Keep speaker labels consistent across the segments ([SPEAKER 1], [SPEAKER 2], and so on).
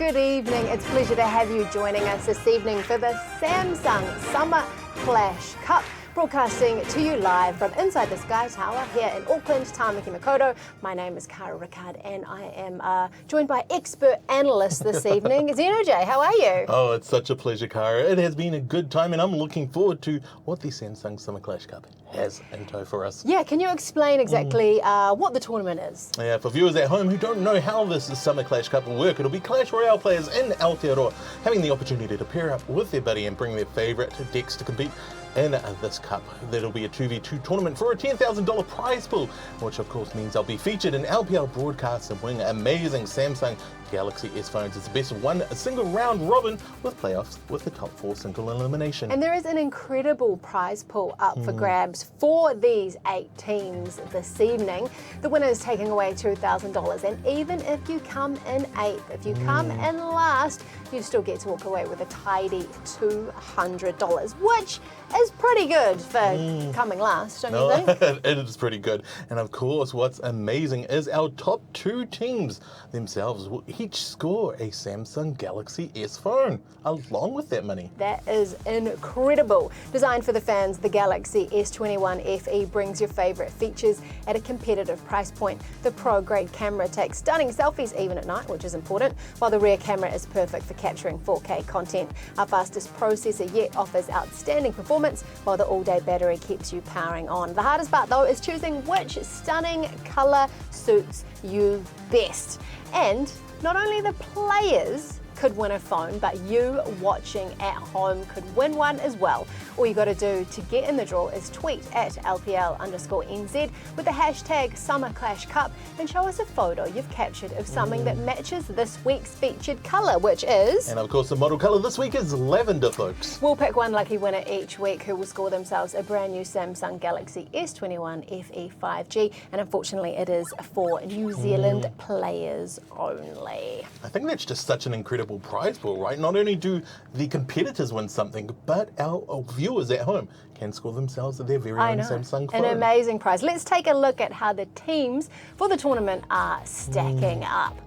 [SPEAKER 1] good evening. It's a pleasure to have you joining us this evening for the Samsung Summer Clash Cup. Broadcasting to you live from inside the Sky Tower here in Auckland, Tamaki Makaurau. My name is Cara Ricard and I am joined by expert analysts this evening. Zeno J, how are you?
[SPEAKER 2] Oh, it's such a pleasure, Cara. It has been a good time and I'm looking forward to what the Samsung Summer Clash Cup has in tow for us.
[SPEAKER 1] Yeah, can you explain exactly what the tournament is?
[SPEAKER 2] Yeah, for viewers at home who don't know how this Summer Clash Cup will work, it'll be Clash Royale players in Aotearoa having the opportunity to pair up with their buddy and bring their favourite decks to compete in this cup. That'll be a 2v2 tournament for a $10,000 prize pool, which of course means they'll be featured in LPL broadcasts and win amazing Samsung Galaxy S phones. It's the best of one, a single round robin with playoffs with the top 4 single elimination.
[SPEAKER 1] And there is an incredible prize pool up for grabs for these 8 teams this evening. The winner is taking away $2,000, and even if you come in 8th, if you come in last, you still get to walk away with a tidy $200, which is pretty good for coming last, don't you think?
[SPEAKER 2] It is pretty good. And of course, what's amazing is our top 2 teams themselves will each score a Samsung Galaxy S phone along with that money.
[SPEAKER 1] That is incredible. Designed for the fans, the Galaxy S21 FE brings your favorite features at a competitive price point. The pro-grade camera takes stunning selfies even at night, which is important, while the rear camera is perfect for capturing 4K content. Our fastest processor yet offers outstanding performance, while the all-day battery keeps you powering on. The hardest part, though, is choosing which stunning color suits you best. And not only the players could win a phone, but you watching at home could win one as well. All you got to do to get in the draw is tweet at LPL_NZ with the hashtag Summer Clash Cup and show us a photo you've captured of something that matches this week's featured colour, which is...
[SPEAKER 2] And of course the model colour this week is lavender, folks.
[SPEAKER 1] We'll pick one lucky winner each week who will score themselves a brand new Samsung Galaxy S21 FE 5G, and unfortunately it is for New Zealand players only.
[SPEAKER 2] I think that's just such an incredible prize pool, right? Not only do the competitors win something, but our viewers at home can score themselves their very own Samsung phone.
[SPEAKER 1] An amazing prize. Let's take a look at how the teams for the tournament are stacking up.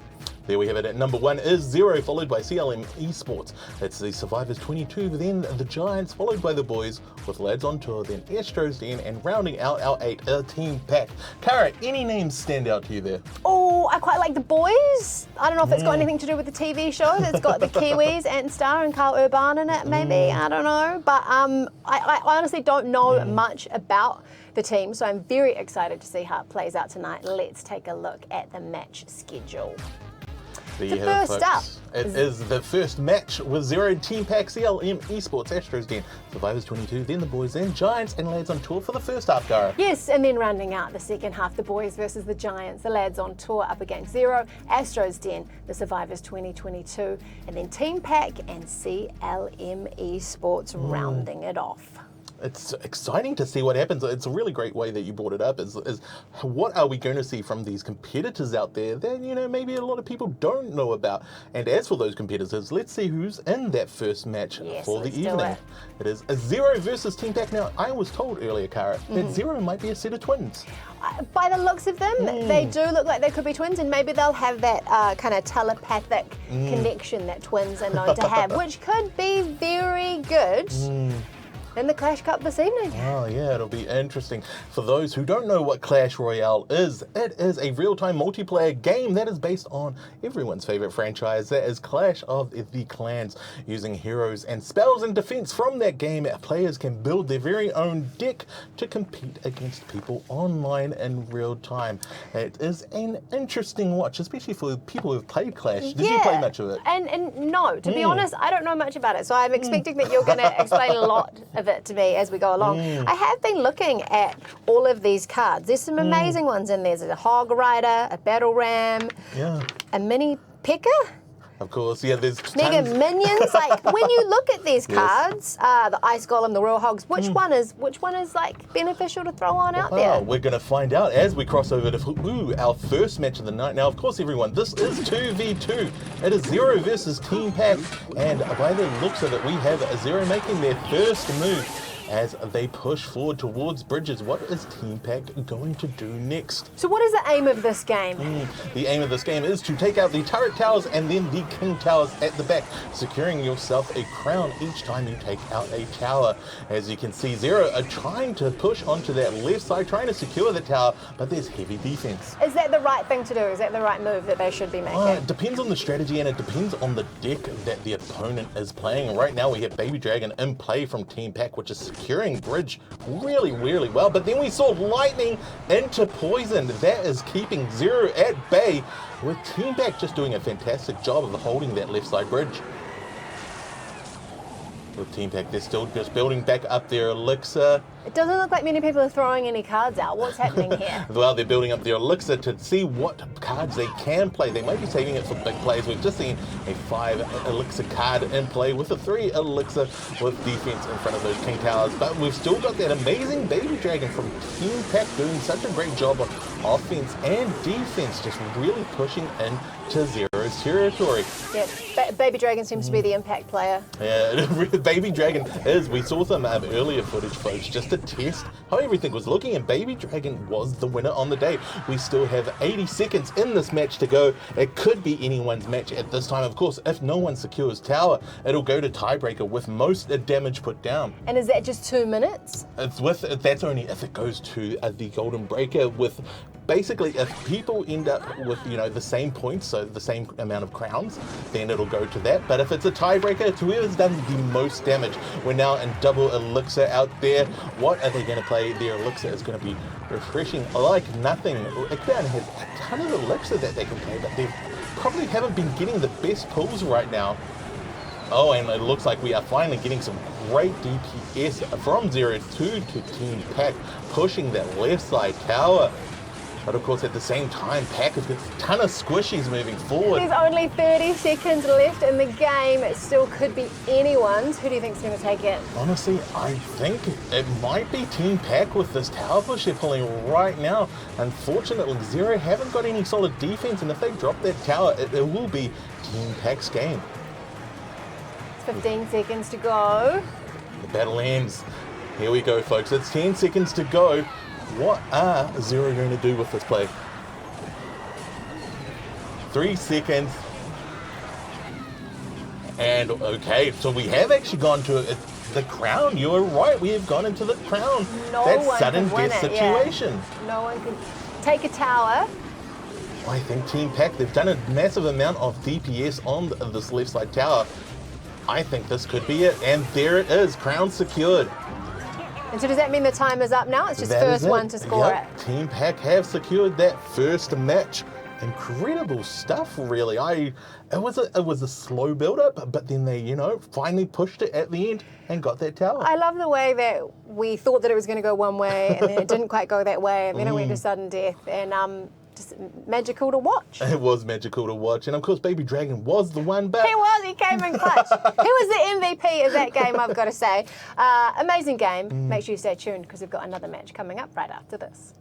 [SPEAKER 2] There we have it. At number 1 is Zero, followed by CLM Esports. It's the Survivors 22, then the Giants, followed by the boys with Lads on Tour, then Astros Den, and rounding out our 8, Team Pack. Cara, any names stand out to you there?
[SPEAKER 1] Oh, I quite like the boys. I don't know if it's got anything to do with the TV show. It's got the Kiwis, Ant Star and Carl Urban in it, maybe. I don't know. But I honestly don't know much about the team, so I'm very excited to see how it plays out tonight. Let's take a look at the match schedule.
[SPEAKER 2] There
[SPEAKER 1] So
[SPEAKER 2] you have it,
[SPEAKER 1] first up
[SPEAKER 2] folks. It is the first match with Zero, Team Pack, CLM Esports, Astros Den, Survivors 22, then the boys, then Giants and Lads on Tour for the first half, Cara.
[SPEAKER 1] Yes, and then rounding out the second half, the boys versus the Giants, the Lads on Tour up against Zero, Astros Den, the Survivors 2022, and then Team Pack and CLM Esports rounding it off.
[SPEAKER 2] It's exciting to see what happens. It's a really great way that you brought it up is what are we going to see from these competitors out there that, you know, maybe a lot of people don't know about. And as for those competitors, let's see who's in that first match for the evening. It is a Zero versus Team Pack. Now, I was told earlier, Cara, that Zero might be a set of twins.
[SPEAKER 1] By the looks of them, they do look like they could be twins, and maybe they'll have that kind of telepathic connection that twins are known to have, which could be very good in the Clash Cup this evening.
[SPEAKER 2] Oh yeah, it'll be interesting. For those who don't know what Clash Royale is, it is a real-time multiplayer game that is based on everyone's favorite franchise, that is Clash of the Clans. Using heroes and spells and defense from that game, players can build their very own deck to compete against people online in real time. It is an interesting watch, especially for people who've played Clash. Did you play much of it?
[SPEAKER 1] And no, to be honest, I don't know much about it, so I'm expecting that you're going to explain a lot of it to me as we go along. I have been looking at all of these cards. There's some amazing ones in there. There's a Hog Rider, a Battle Ram, a Mini P.E.K.K.A.
[SPEAKER 2] Of course, yeah, there's
[SPEAKER 1] Mega
[SPEAKER 2] tons.
[SPEAKER 1] Minions. Like when you look at these cards, the Ice Golem, the Royal Hogs, which one is like beneficial to throw on out there?
[SPEAKER 2] We're going to find out as we cross over to our first match of the night. Now, of course, everyone, this is 2v2. It is Zero versus Team Pack, and by the looks of it, we have Zero making their first move. as they push forward towards bridges. What is Team Pack going to do next?
[SPEAKER 1] So what is the aim of this game?
[SPEAKER 2] The aim of this game is to take out the turret towers and then the king towers at the back, securing yourself a crown each time you take out a tower. As you can see, Zero are trying to push onto that left side, trying to secure the tower, but there's heavy defense.
[SPEAKER 1] Is that the right thing to do? Is that the right move that they should be making?
[SPEAKER 2] It depends on the strategy, and it depends on the deck that the opponent is playing. Right now we have Baby Dragon in play from Team Pack, which is securing bridge really, really well. But then we saw Lightning into Poison. That is keeping Zero at bay, with Team Pack just doing a fantastic job of holding that left side bridge. With Team Pack, they're still just building back up their elixir.
[SPEAKER 1] It doesn't look like many people are throwing any cards out. What's happening here?
[SPEAKER 2] Well, they're building up their elixir to see what cards they can play. They might be saving it for big plays. We've just seen a 5 elixir card in play with a 3 elixir with defense in front of those King Towers. But we've still got that amazing Baby Dragon from Team Pack doing such a great job of offense and defense, just really pushing into Zero's territory.
[SPEAKER 1] Yeah, Baby Dragon seems to be the impact player.
[SPEAKER 2] Yeah, Baby Dragon is. We saw some earlier footage, folks, just to test how everything was looking, and Baby Dragon was the winner on the day. We still have 80 seconds in this match to go. It could be anyone's match at this time. Of course, if no one secures tower, it'll go to tiebreaker with most damage put down.
[SPEAKER 1] And is that just 2 minutes?
[SPEAKER 2] That's only if it goes to the golden breaker. With basically, if people end up with the same points, so the same amount of crowns, then it'll go to that. But if it's a tiebreaker, it's whoever's done the most damage. We're now in double elixir out there. What are they going to play? Their elixir is going to be refreshing like nothing. Eggbound has a ton of elixir that they can play, but they probably haven't been getting the best pulls right now. Oh, and it looks like we are finally getting some great DPS from 0-2 to Team Pack, pushing that left side tower. But of course, at the same time, Pack has got a ton of squishies moving forward.
[SPEAKER 1] There's only 30 seconds left in the game. It still could be anyone's. Who do you think's going to take it?
[SPEAKER 2] Honestly, I think it might be Team Pack with this tower push they're pulling right now. Unfortunately, Zero haven't got any solid defense, and if they drop that tower, it will be Team Pack's game.
[SPEAKER 1] 15 seconds to go.
[SPEAKER 2] The battle ends. Here we go, folks. It's 10 seconds to go. What are Zero going to do with this play? 3 seconds. And okay, so we have actually gone to the crown. You were right, we have gone into the crown. That sudden death situation.
[SPEAKER 1] Yeah. No one can take a tower.
[SPEAKER 2] I think Team Pack, they've done a massive amount of DPS on this left side tower. I think this could be it. And there it is, crown secured.
[SPEAKER 1] And so does that mean the time is up now? It's just first one to score it.
[SPEAKER 2] Team Pack have secured that first match. Incredible stuff, really. It was a slow build up, but then they, finally pushed it at the end and got that tower.
[SPEAKER 1] I love the way that we thought that it was going to go one way, and then it didn't quite go that way, and then it went to sudden death, and just magical to watch.
[SPEAKER 2] It was magical to watch, and of course, Baby Dragon was the one, but
[SPEAKER 1] he came in clutch. He was the MVP of that game, I've got to say. Amazing game. Make sure you stay tuned because we've got another match coming up right after this.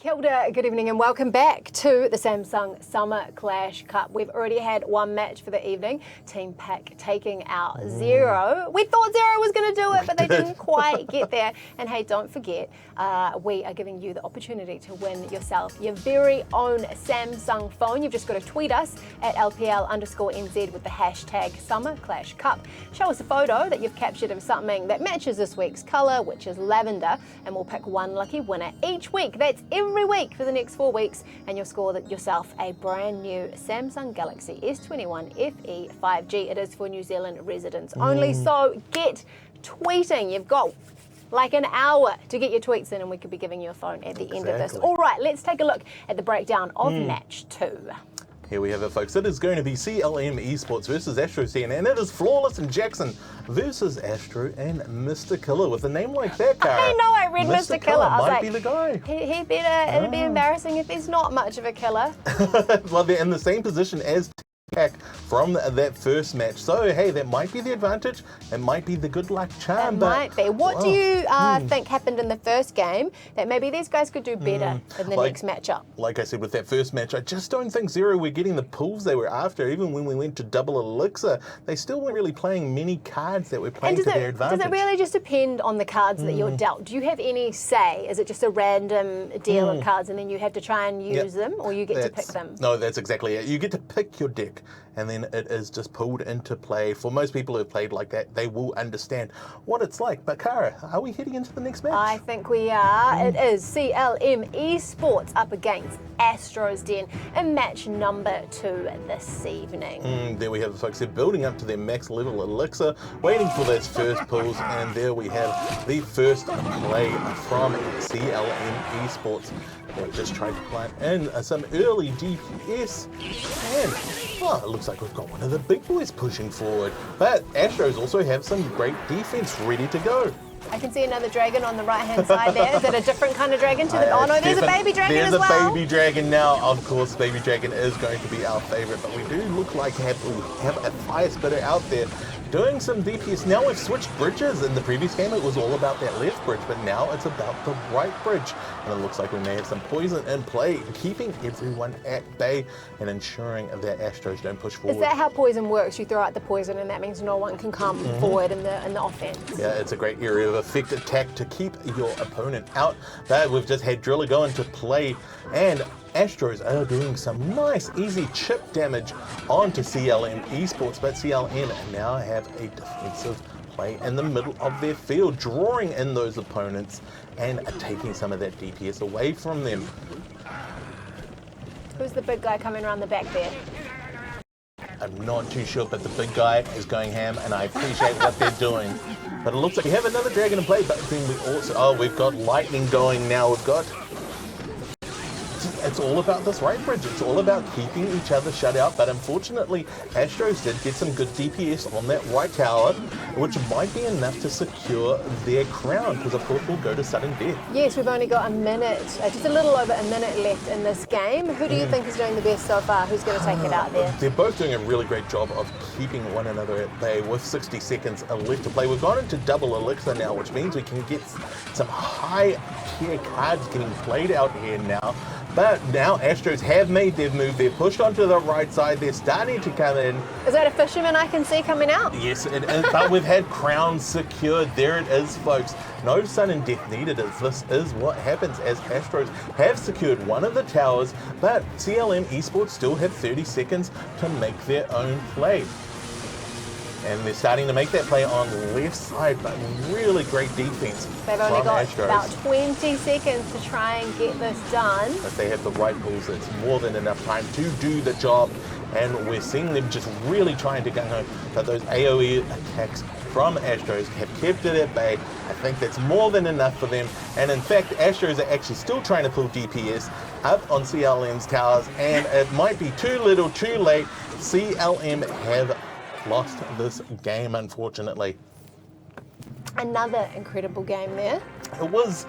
[SPEAKER 1] Kia ora, good evening and welcome back to the Samsung Summer Clash Cup. We've already had one match for the evening, Team Pack taking out Zero. We thought Zero was going to do it, but they didn't quite get there. And hey, don't forget, we are giving you the opportunity to win yourself your very own Samsung phone. You've just got to tweet us at LPL_NZ with the hashtag Summer Clash Cup. Show us a photo that you've captured of something that matches this week's colour, which is lavender, and we'll pick one lucky winner each week. That's every week for the next 4 weeks, and you'll score yourself a brand new Samsung Galaxy S21 FE 5G. It is for New Zealand residents only, so get tweeting. You've got like an hour to get your tweets in, and we could be giving you a phone at the end of this. All right, let's take a look at the breakdown of match 2.
[SPEAKER 2] Here we have it, folks. It is going to be CLM Esports versus Oceania, and it is Flawless and Jackson versus Astro and Mr. Killer. With a name like that, Cara,
[SPEAKER 1] I know, I read Mr. Killer. I was
[SPEAKER 2] might
[SPEAKER 1] like,
[SPEAKER 2] be the guy.
[SPEAKER 1] He better, it'd be embarrassing if he's not much of a killer.
[SPEAKER 2] Well, they're in the same position as Pack from that first match. So, hey, that might be the advantage. It might be the good luck charm.
[SPEAKER 1] It might be. What do you think happened in the first game that maybe these guys could do better in the next matchup?
[SPEAKER 2] Like I said, with that first match, I just don't think Zero were getting the pulls they were after. Even when we went to double elixir, they still weren't really playing many cards that were playing to their advantage.
[SPEAKER 1] Does it really just depend on the cards that you're dealt? Do you have any say? Is it just a random deal of cards and then you have to try and use them, or you get to pick them?
[SPEAKER 2] No, that's exactly it. You get to pick your deck, and then it is just pulled into play. For most people who have played like that, they will understand what it's like. But Cara, are we heading into the next match?
[SPEAKER 1] I think we are. It is CLM Esports up against Astro's Den in match number 2 this evening.
[SPEAKER 2] There we have the folks. They're building up to their max level elixir, waiting for those first pulls, and there we have the first play from CLM Esports. They just tried to plant in some early DPS, and it looks like we've got one of the big boys pushing forward. But Astros also have some great defense ready to go.
[SPEAKER 1] I can see another dragon on the right-hand side there. Is it a different kind of dragon to the... Oh no, there's a baby dragon as well.
[SPEAKER 2] There's a baby dragon now. Of course, baby dragon is going to be our favorite, but we do look like we have a fire spitter out there doing some DPS. Now we've switched bridges. In the previous game, it was all about that left bridge, but now it's about the right bridge. And it looks like we may have some poison in play, keeping everyone at bay and ensuring that Astros don't push forward.
[SPEAKER 1] Is that how poison works? You throw out the poison and that means no one can come forward in the offense?
[SPEAKER 2] Yeah, it's a great area of effect attack to keep your opponent out. But we've just had Driller go into play, and Astros are doing some nice, easy chip damage onto CLM Esports, but CLM now have a defensive play in the middle of their field, drawing in those opponents and taking some of that DPS away from them.
[SPEAKER 1] Who's the big guy coming around the back there?
[SPEAKER 2] I'm not too sure, but the big guy is going ham, and I appreciate what they're doing. But it looks like we have another dragon in play, but then we also, we've got lightning going now. We've got... It's all about this right bridge. It's all about keeping each other shut out. But unfortunately, Astros did get some good DPS on that right tower, which might be enough to secure their crown, because of course we'll go to sudden death.
[SPEAKER 1] Yes, we've only got a minute, just a little over a minute left in this game. Who do you think is doing the best so far? Who's going to take it out there?
[SPEAKER 2] They're both doing a really great job of keeping one another at bay with 60 seconds left to play. We've gone into double elixir now, which means we can get some high tier cards getting played out here now. But now Astros have made their move. They're pushed onto the right side. They're starting to come in.
[SPEAKER 1] Is that a fisherman I can see coming out?
[SPEAKER 2] Yes, it is. But we've had crowns secured. There it is, folks. No sudden death needed, as this is what happens as Astros have secured one of the towers, but CLM Esports still have 30 seconds to make their own play. And they're starting to make that play on the left side, but really great defense.
[SPEAKER 1] They've only got
[SPEAKER 2] Astros.
[SPEAKER 1] about 20 seconds to try and get this done.
[SPEAKER 2] If they have the right pulls, it's more than enough time to do the job. And we're seeing them just really trying to gung ho. But those AoE attacks from Astros have kept it at bay. I think that's more than enough for them. And in fact, Astros are actually still trying to pull DPS up on CLM's towers. And it might be too little, too late. CLM have lost this game, unfortunately.
[SPEAKER 1] Another incredible game there.
[SPEAKER 2] It was,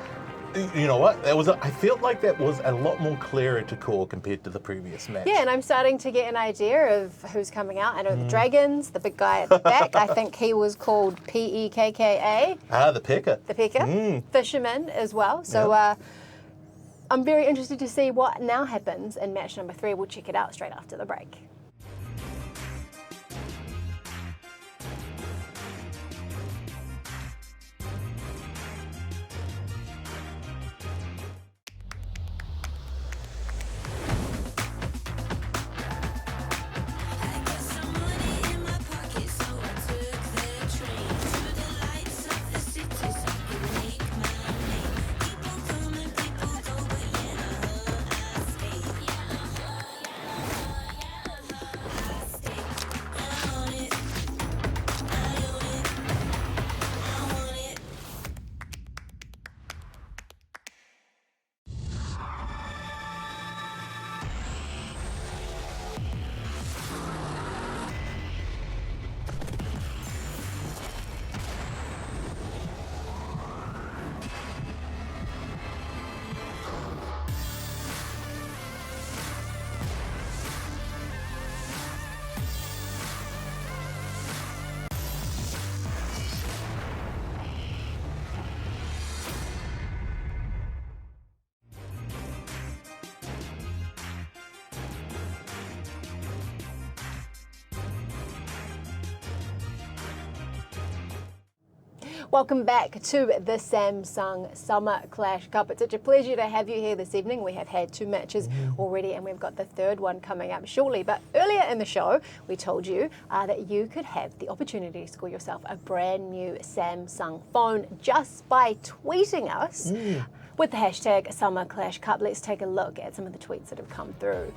[SPEAKER 2] you know what? I felt like that was a lot more clearer to call compared to the previous match.
[SPEAKER 1] Yeah, and I'm starting to get an idea of who's coming out. I know the Dragons, the big guy at the back. I think he was called Pekka.
[SPEAKER 2] Ah, the Pekka.
[SPEAKER 1] The Pekka. Fisherman as well. So I'm very interested to see what now happens in match number 3. We'll check it out straight after the break. Welcome back to the Samsung Summer Clash Cup. It's such a pleasure to have you here this evening. We have had 2 matches already and we've got the 3rd one coming up shortly. But earlier in the show, we told you that you could have the opportunity to score yourself a brand new Samsung phone just by tweeting us with the hashtag Summer Clash Cup. Let's take a look at some of the tweets that have come through.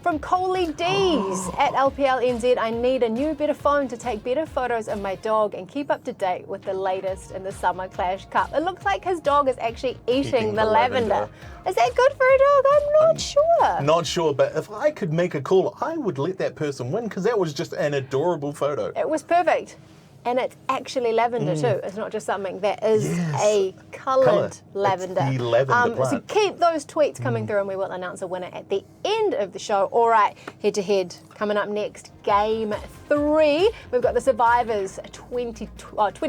[SPEAKER 1] From Coley D's at LPL NZ, I need a new, better phone to take better photos of my dog and keep up to date with the latest in the Summer Clash Cup. It looks like his dog is actually eating the lavender. Is that good for a dog? I'm not sure.
[SPEAKER 2] Not sure, but if I could make a call, I would let that person win because that was just an adorable photo.
[SPEAKER 1] It was perfect. And it's actually lavender too. It's not just something that is a coloured lavender.
[SPEAKER 2] It's the lavender plant.
[SPEAKER 1] So keep those tweets coming through and we will announce a winner at the end of the show. All right, head to head. Coming up next, game 3. We've got the Survivors 22 up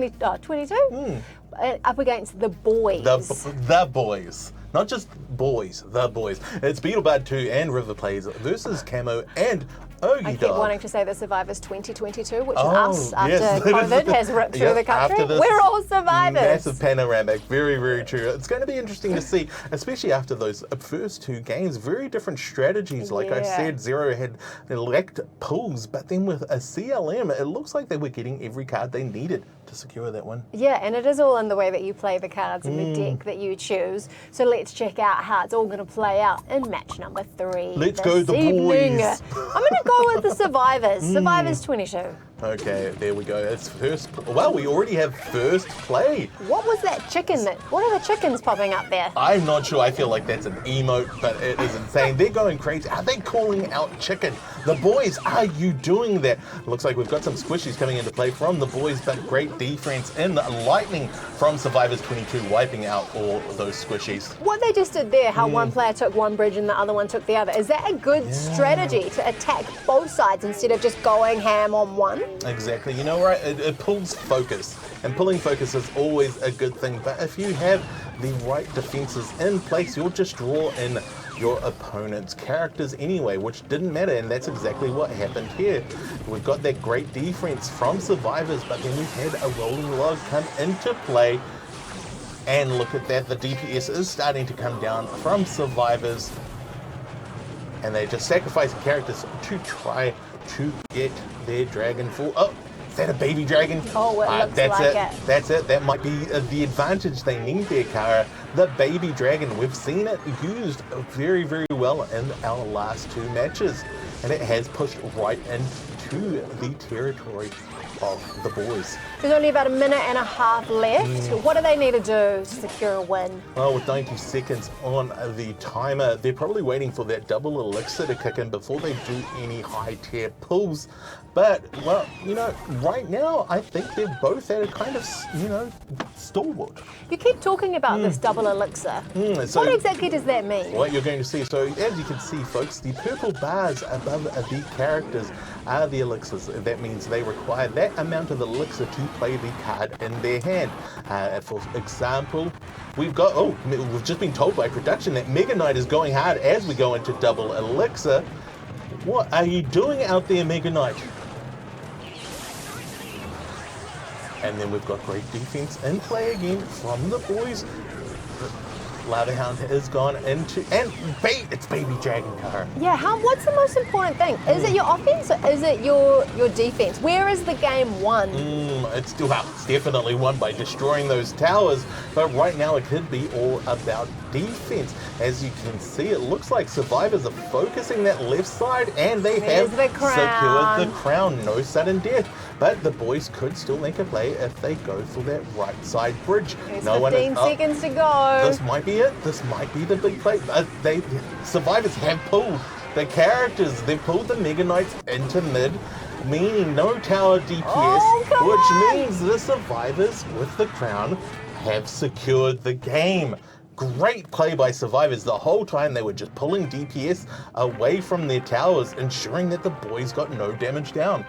[SPEAKER 1] against the boys.
[SPEAKER 2] The boys. Not just boys, the boys. It's Beetlebud 2 and River Plays versus Camo and Ogie
[SPEAKER 1] I keep
[SPEAKER 2] Dog.
[SPEAKER 1] wanting to say the Survivors 2022, which is us after
[SPEAKER 2] yes.
[SPEAKER 1] COVID has ripped through the country. We're all survivors.
[SPEAKER 2] Massive panoramic. Very, very true. It's going to be interesting to see, especially after those first 2 games. Very different strategies. Like I said, Zero had elect pulls, but then with a CLM, it looks like they were getting every card they needed to secure that one.
[SPEAKER 1] Yeah, and it is all in the way that you play the cards and the deck that you choose. So let's check out how it's all going to play out in match number 3.
[SPEAKER 2] Let's go the boys.
[SPEAKER 1] I'm going to go with the Survivors. Survivors 22.
[SPEAKER 2] Okay, there we go. It's first. Well, we already have first play.
[SPEAKER 1] What was that chicken? What are the chickens popping up there?
[SPEAKER 2] I'm not sure. I feel like that's an emote, but it is insane. They're going crazy. Are they calling out chicken? The boys, are you doing that? Looks like we've got some squishies coming into play from the boys, but great defense in lightning from Survivors 22, wiping out all those squishies.
[SPEAKER 1] What they just did there, how one player took one bridge and the other one took the other, is that a good strategy to attack both sides instead of just going ham on one?
[SPEAKER 2] Exactly. You know, right? It pulls focus, and pulling focus is always a good thing. But if you have the right defenses in place, you'll just draw in your opponent's characters anyway, which didn't matter, and that's exactly what happened here. We've got that great defense from Survivors, but then we've had a rolling log come into play. And look at that, the DPS is starting to come down from Survivors, and they're just sacrificing characters to try to get their dragon full. Oh, is that a baby dragon?
[SPEAKER 1] Oh, it looks
[SPEAKER 2] that's
[SPEAKER 1] like
[SPEAKER 2] it. That's it. That might be the advantage they need there, Kara. The baby dragon. We've seen it used very, very well in our last 2 matches, and it has pushed right into the territory of the boys.
[SPEAKER 1] There's only about a minute and a half left. What do they need to do to secure a win?
[SPEAKER 2] Well, with 90 seconds on the timer, they're probably waiting for that double elixir to kick in before they do any high tier pulls. But, well, you know, right now, I think they're both at a kind of, you know, stalwart.
[SPEAKER 1] You keep talking about this double elixir.
[SPEAKER 2] So
[SPEAKER 1] what exactly does that mean?
[SPEAKER 2] What you're going to see, so as you can see, folks, the purple bars above the characters are the elixirs. That means they require that that amount of elixir to play the card in their hand. For example, we've just been told by production that Mega Knight is going hard as we go into double elixir. What are you doing out there, Mega Knight? And then we've got great defense in play again from the boys. Lava Hound has gone into, and it's Baby Dragon, Cara.
[SPEAKER 1] Yeah, what's the most important thing? Is it your offense or is it your defense? Where is the game won?
[SPEAKER 2] It's definitely won by destroying those towers, but right now it could be all about defense. As you can see, it looks like survivors are focusing that left side, and they have secured the crown. No sudden death, but the boys could still make a play if they go for that right side bridge.
[SPEAKER 1] There's 15 seconds to go.
[SPEAKER 2] This might be it. This might be the big play. Survivors have pulled the characters. They've pulled the Mega Knights into mid, meaning no tower DPS, which means the survivors with the crown have secured the game. Great play by survivors. The whole time they were just pulling DPS away from their towers, ensuring that the boys got no damage down.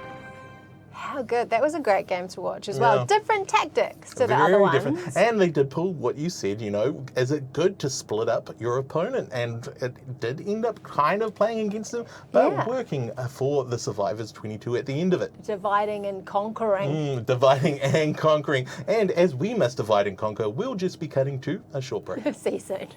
[SPEAKER 1] How good. That was a great game to watch as well. Different tactics to the other ones.
[SPEAKER 2] Very different. And they did pull what you said, is it good to split up your opponent? And it did end up kind of playing against them, but working for the Survivors 22 at the end of it.
[SPEAKER 1] Dividing and conquering.
[SPEAKER 2] Dividing and conquering. And as we must divide and conquer, we'll just be cutting to a short break.
[SPEAKER 1] See you soon.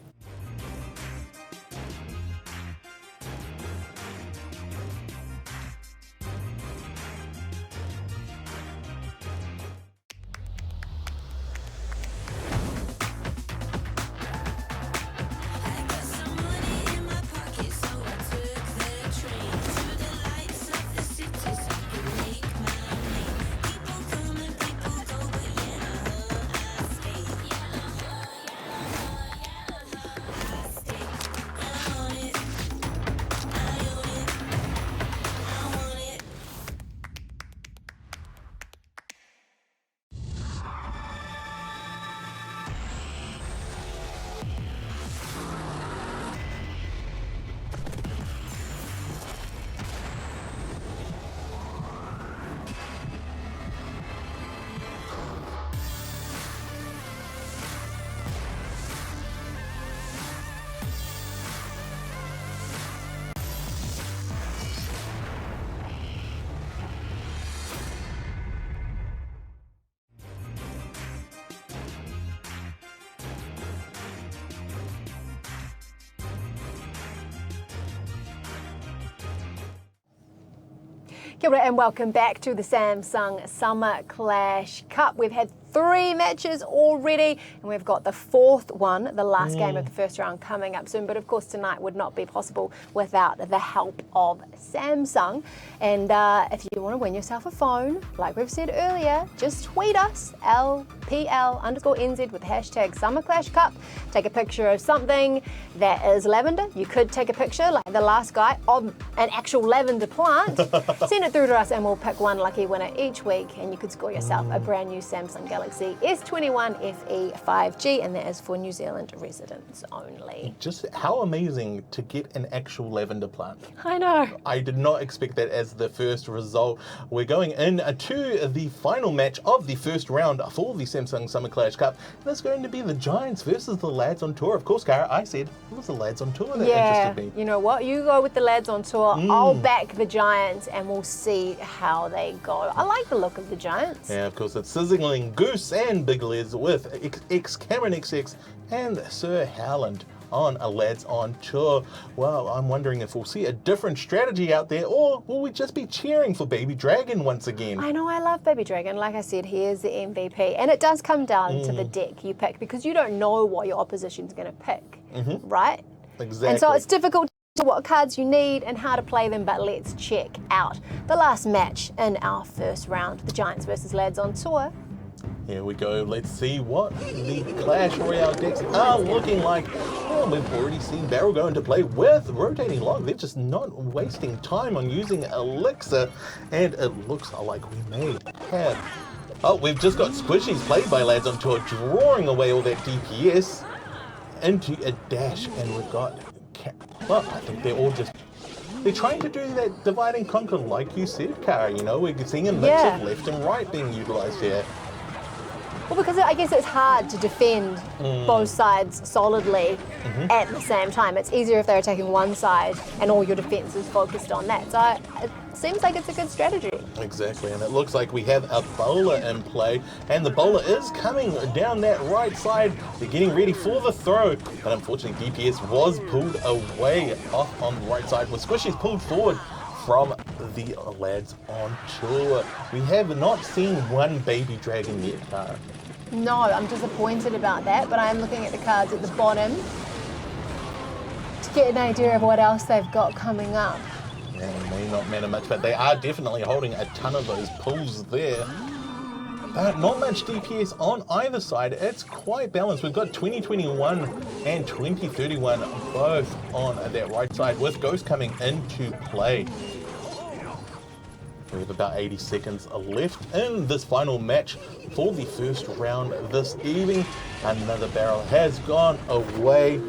[SPEAKER 1] Kia ora and welcome back to the Samsung Summer Clash Cup. We've had 3 matches already, and we've got the 4th one, the last game of the first round, coming up soon. But of course, tonight would not be possible without the help of Samsung. And if you want to win yourself a phone, like we've said earlier, just tweet us, LPL_NZ with the hashtag Summer Clash Cup. Take a picture of something that is lavender. You could take a picture, like the last guy, of an actual lavender plant. Send it through to us, and we'll pick one lucky winner each week, and you could score yourself a brand new Samsung Galaxy S21 FE 5G, and that is for New Zealand residents only.
[SPEAKER 2] Just how amazing to get an actual lavender plant.
[SPEAKER 1] I know.
[SPEAKER 2] I did not expect that as the first result. We're going into the final match of the first round for the Samsung Summer Clash Cup. That's going to be the Giants versus the lads on tour. Of course, Cara, I said it was the lads on tour that interested me.
[SPEAKER 1] You know what? You go with the lads on tour. I'll back the Giants, and we'll see how they go. I like the look of the Giants.
[SPEAKER 2] Yeah, of course, it's Sizzling Goose and Big Les with Cameron XX and Sir Howland on a lads on tour. Well, I'm wondering if we'll see a different strategy out there, or will we just be cheering for Baby Dragon once again?
[SPEAKER 1] I know, I love Baby Dragon. Like I said, he is the MVP, and it does come down to the deck you pick, because you don't know what your opposition's going to pick, right?
[SPEAKER 2] Exactly.
[SPEAKER 1] And so it's difficult to what cards you need and how to play them, but let's check out the last match in our first round, the Giants versus lads on tour.
[SPEAKER 2] Here we go. Let's see what the Clash Royale decks are looking like. Well, we've already seen Barrel go into play with Rotating Log. They're just not wasting time on using Elixir, and it looks like we may have... Oh, we've just got Squishies played by lads on tour, drawing away all that DPS into a dash, and we've got... Well, I think they're all just they're trying to do that divide and conquer, like you said, Cara. You know, we're seeing a mix of left and right being utilised here.
[SPEAKER 1] Well, because I guess it's hard to defend both sides solidly at the same time. It's easier if they're attacking one side and all your defense is focused on that. So it seems like it's a good strategy.
[SPEAKER 2] Exactly, and it looks like we have a bowler in play, and the bowler is coming down that right side. They're getting ready for the throw, but unfortunately DPS was pulled away off on the right side, with Squishy's pulled forward from the lads on tour. We have not seen one baby dragon yet, Cara.
[SPEAKER 1] No, I'm disappointed about that, but I am looking at the cards at the bottom to get an idea of what else they've got coming up.
[SPEAKER 2] Yeah, it may not matter much, but they are definitely holding a ton of those pulls there. But not much DPS on either side. It's quite balanced. We've got 2021 and 2031 both on that right side, with Ghost coming into play. We have about 80 seconds left in this final match for the first round this evening. Another barrel has gone away.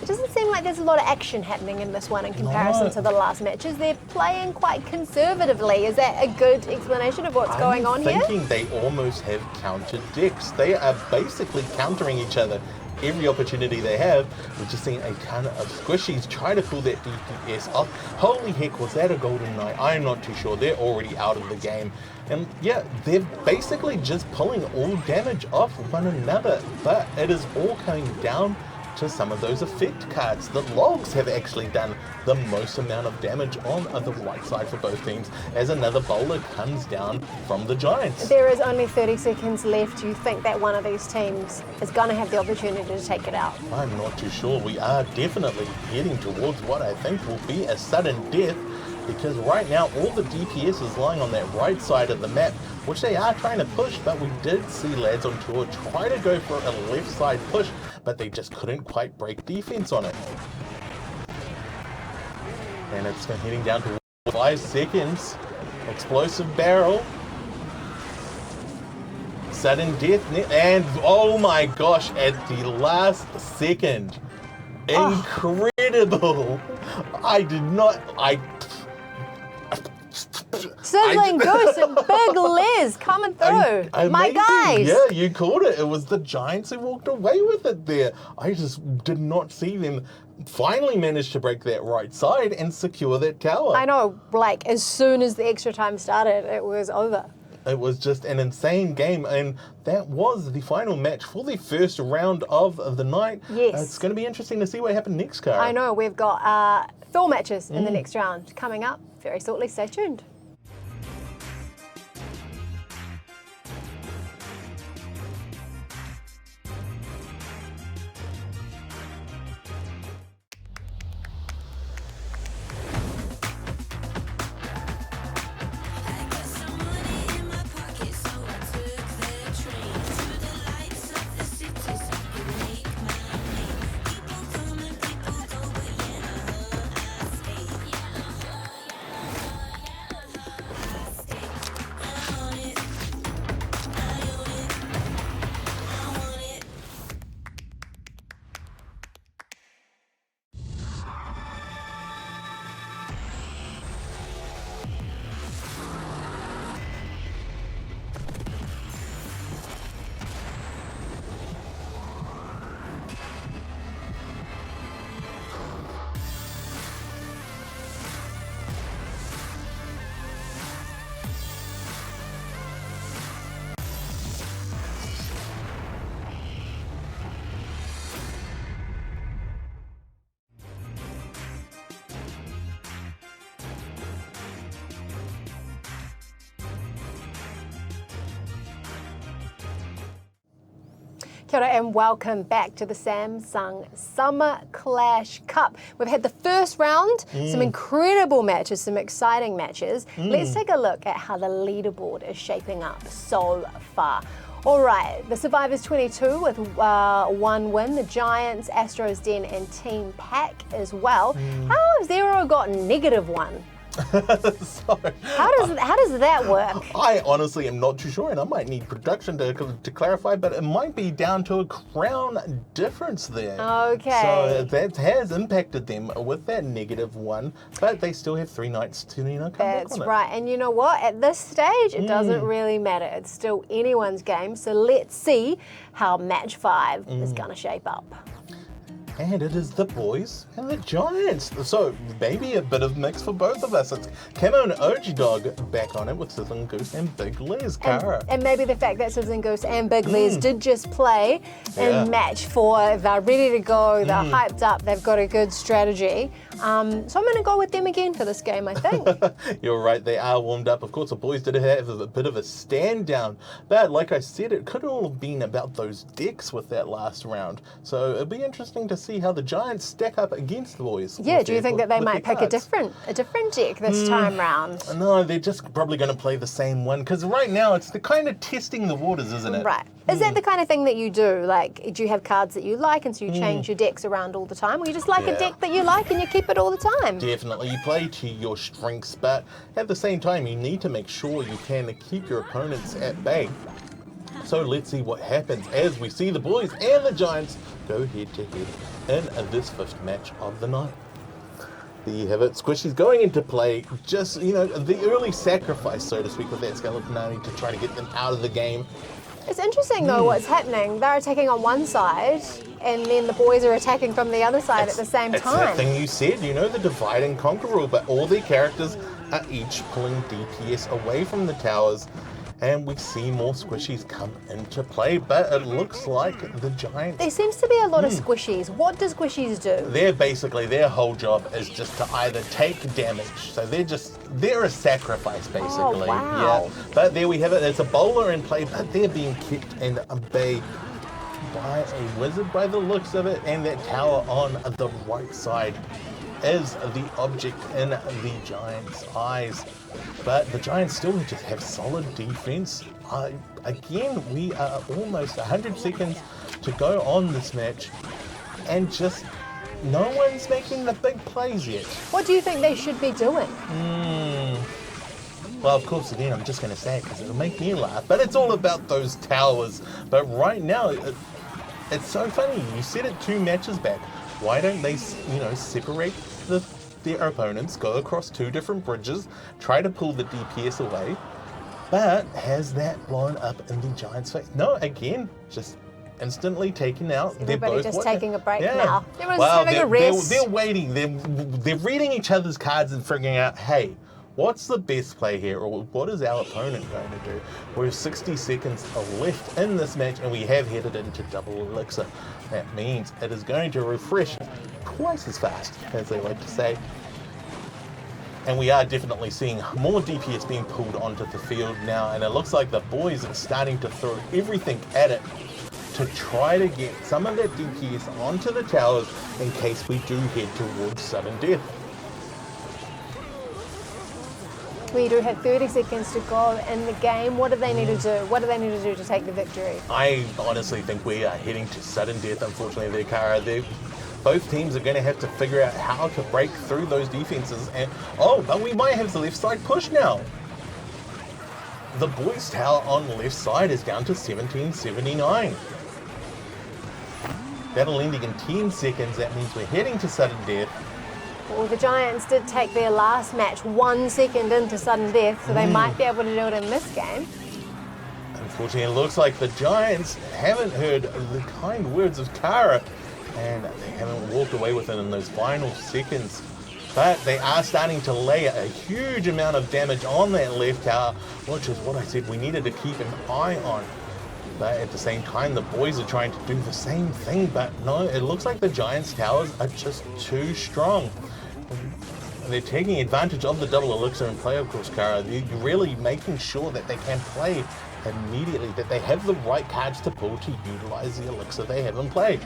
[SPEAKER 1] It doesn't seem like there's a lot of action happening in this one in comparison to the last matches. They're playing quite conservatively. Is that a good explanation of what's going on here?
[SPEAKER 2] I'm thinking they almost have counter decks. They are basically countering each other every opportunity they have. We're just seeing a ton of Squishies try to pull that DPS off. Holy heck, was that a Golden Knight? I'm not too sure. They're already out of the game. And yeah, they're basically just pulling all damage off one another. But it is all coming down to some of those effect cards. The logs have actually done the most amount of damage on the right side for both teams, as another bowler comes down from the Giants.
[SPEAKER 1] There is only 30 seconds left. Do you think that one of these teams is going to have the opportunity to take it out?
[SPEAKER 2] I'm not too sure. We are definitely heading towards what I think will be a sudden death, because right now all the DPS is lying on that right side of the map, which they are trying to push, but we did see lads on tour try to go for a left side push, but they just couldn't quite break defense on it. And it's heading down to 5 seconds. Explosive barrel. Sudden death, and oh my gosh, at the last second. Incredible.
[SPEAKER 1] Sizzling Goose and Big Liz coming through. My guys.
[SPEAKER 2] Yeah, you called it. It was the Giants who walked away with it there. I just did not see them finally manage to break that right side and secure that tower.
[SPEAKER 1] I know, like as soon as the extra time started, it was over.
[SPEAKER 2] It was just an insane game, and that was the final match for the first round of the night.
[SPEAKER 1] Yes.
[SPEAKER 2] It's going to be interesting to see what happened next, Cara.
[SPEAKER 1] I know, we've got 4 matches in the next round coming up very shortly. Stay tuned. Kia ora and welcome back to the Samsung Summer Clash Cup. We've had the first round, some incredible matches, some exciting matches. Let's take a look at how the leaderboard is shaping up so far. All right, the Survivors 22 with 1 win, the Giants, Astros Den and Team Pack as well. How has Zero got -1?
[SPEAKER 2] So,
[SPEAKER 1] How does that work?
[SPEAKER 2] I honestly am not too sure, and I might need production to clarify, but it might be down to a crown difference there.
[SPEAKER 1] Okay.
[SPEAKER 2] So that has impacted them with that -1, but they still have 3 nights to come back on it.
[SPEAKER 1] That's right. And you know what? At this stage, it doesn't really matter. It's still anyone's game. So let's see how match 5 is going to shape up.
[SPEAKER 2] And it is the boys and the Giants. So maybe a bit of mix for both of us. It's Camo and OG Dog back on it with Sizzling Goose and Big Liz. Cara.
[SPEAKER 1] And maybe the fact that Sizzling Goose and Big Liz did just play in match 4. They're ready to go. They're hyped up. They've got a good strategy. So I'm going to go with them again for this game, I think.
[SPEAKER 2] You're right. They are warmed up. Of course, the boys did have a bit of a stand down. But like I said, it could all have been about those decks with that last round. So it'd be interesting to see how the Giants stack up against the boys.
[SPEAKER 1] Yeah, do you think that they might pick a different deck this time round?
[SPEAKER 2] No, they're just probably going to play the same one, because right now it's the kind of testing the waters, isn't it?
[SPEAKER 1] Right. Is that the kind of thing that you do? Like, do you have cards that you like and so you change your decks around all the time? Or you just like a deck that you like and you keep it all the time?
[SPEAKER 2] Definitely. You play to your strengths, but at the same time, you need to make sure you can keep your opponents at bay. So let's see what happens as we see the boys and the Giants go head-to-head in this 5th match of the night. There you have it. Squishy's going into play, just, the early sacrifice, so to speak, with that Skeletonani to try to get them out of the game.
[SPEAKER 1] It's interesting, though, what's happening. They're attacking on one side, and then the boys are attacking from the other side at the same time.
[SPEAKER 2] It's that thing you said, the divide and conquer rule, but all their characters are each pulling DPS away from the towers. And we see more squishies come into play, but it looks like the Giants...
[SPEAKER 1] There seems to be a lot of squishies. What do squishies do?
[SPEAKER 2] Their whole job is just to either take damage. So they're a sacrifice, basically.
[SPEAKER 1] Oh, wow.
[SPEAKER 2] Yeah. But there we have it. There's a bowler in play, but they're being kicked in bay by a wizard by the looks of it. And that tower on the right side is the object in the Giants' eyes. But the Giants still just have solid defense. Again, we are almost 100 seconds to go on this match, and just no one's making the big plays yet.
[SPEAKER 1] What do you think they should be doing?
[SPEAKER 2] Well, of course, again, I'm just going to say it because it'll make me laugh, but it's all about those towers. But right now, it's so funny. You said it 2 matches back. Why don't they, separate their opponents, go across 2 different bridges, try to pull the DPS away? But has that blown up in the Giants' face? No, again, just instantly taken out.
[SPEAKER 1] Everybody just taking a break now. Everyone's having a rest.
[SPEAKER 2] They're waiting. They're reading each other's cards and figuring out, hey, what's the best play here, or what is our opponent going to do? We're 60 seconds left in this match, and we have headed into double elixir. That means it is going to refresh twice as fast, as they like to say. And we are definitely seeing more DPS being pulled onto the field now, and it looks like the boys are starting to throw everything at it to try to get some of that DPS onto the towers in case we do head towards sudden death.
[SPEAKER 1] We do have 30 seconds to go in the game. What do they need to do? What do they need to do to take the victory?
[SPEAKER 2] I honestly think we are heading to sudden death, unfortunately, there, Cara. Both teams are going to have to figure out how to break through those defenses. And but we might have the left side push now. The boys' tower on the left side is down to 1779. That'll end in 10 seconds. That means we're heading to sudden death.
[SPEAKER 1] Well, the Giants did take their last match 1 second into sudden death, so they might be able to do it in this game.
[SPEAKER 2] Unfortunately, it looks like the Giants haven't heard the kind words of Cara, and they haven't walked away with it in those final seconds. But they are starting to lay a huge amount of damage on that left tower, which is what I said we needed to keep an eye on. But at the same time, the boys are trying to do the same thing, but no, it looks like the Giants' towers are just too strong. They're taking advantage of the double elixir in play, of course, Cara. They're really making sure that they can play immediately, that they have the right cards to pull to utilize the elixir they have in play.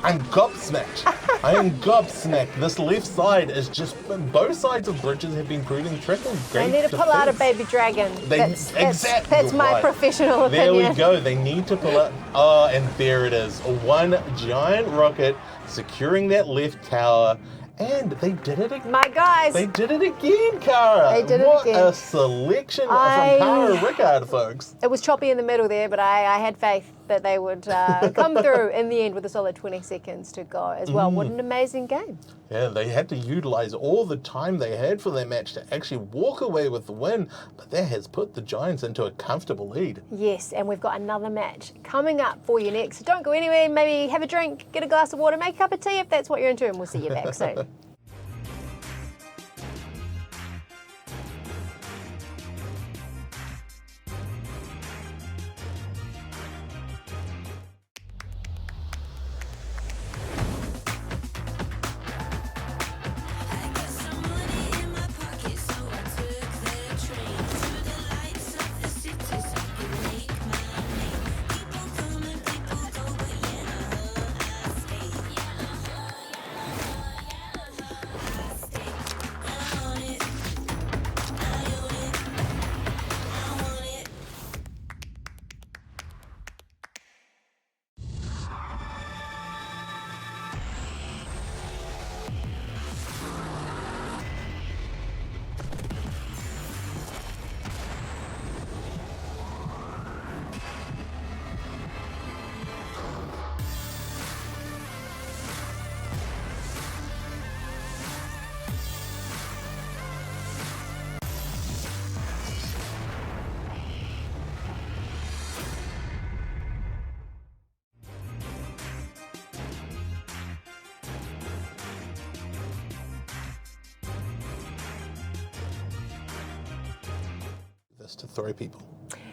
[SPEAKER 2] I'm gobsmacked. I am gobsmacked. This left side is just, both sides of bridges have been proving tricky.
[SPEAKER 1] They need to pull out a baby dragon. That's my professional opinion.
[SPEAKER 2] There we go. They need to pull out. Oh, and there it is. One giant rocket securing that left tower. And they did it again.
[SPEAKER 1] My guys.
[SPEAKER 2] They did it again, Cara.
[SPEAKER 1] They did it again.
[SPEAKER 2] What a selection from Cara Rickard, folks.
[SPEAKER 1] It was choppy in the middle there, but I had faith that they would come through in the end with a solid 20 seconds to go as well. What an amazing game.
[SPEAKER 2] Yeah, they had to utilize all the time they had for their match to actually walk away with the win, but that has put the Giants into a comfortable lead.
[SPEAKER 1] Yes, and we've got another match coming up for you next. Don't go anywhere, maybe have a drink, get a glass of water, make a cup of tea if that's what you're into, and we'll see you back soon.
[SPEAKER 2] To throw people.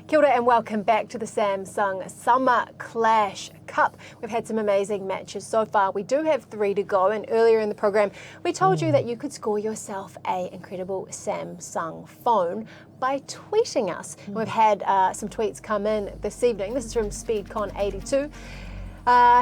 [SPEAKER 1] Kia ora and welcome back to the Samsung Summer Clash Cup. We've had some amazing matches so far. We do have 3 to go, and earlier in the program we told you that you could score yourself an incredible Samsung phone by tweeting us. And we've had some tweets come in this evening. This is from SpeedCon82.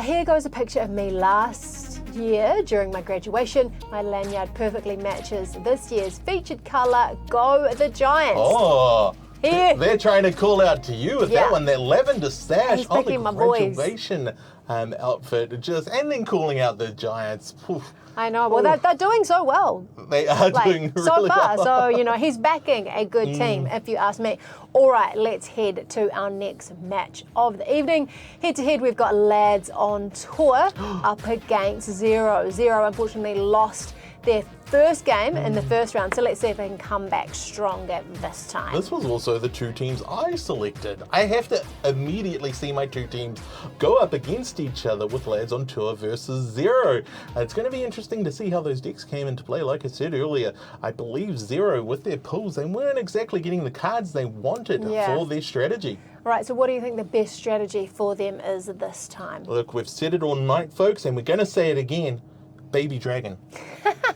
[SPEAKER 1] Here goes a picture of me last year during my graduation. My lanyard perfectly matches this year's featured colour. Go the Giants.
[SPEAKER 2] Oh,
[SPEAKER 1] Here.
[SPEAKER 2] They're trying to call out to you with that one. That lavender sash
[SPEAKER 1] He's
[SPEAKER 2] on the
[SPEAKER 1] picking my boys.
[SPEAKER 2] graduation outfit, and then calling out the Giants. Oof.
[SPEAKER 1] I know. Well, they're doing so well.
[SPEAKER 2] They are doing really
[SPEAKER 1] so far.
[SPEAKER 2] well.
[SPEAKER 1] So, you know, he's backing a good team, if you ask me. All right, let's head to our next match of the evening. Head to head, we've got Lads on Tour up against Zero. Zero, unfortunately, lost their first game in the first round, so let's see if they can come back stronger this time.
[SPEAKER 2] This was also the 2 teams I selected. I have to immediately see my 2 teams go up against each other with Lads on Tour versus Zero. It's going to be interesting to see how those decks came into play. Like I said earlier, I believe Zero, with their pulls, they weren't exactly getting the cards they wanted for their strategy.
[SPEAKER 1] Right, so what do you think the best strategy for them is this time?
[SPEAKER 2] Look, we've said it all night, folks, and we're going to say it again. Baby Dragon.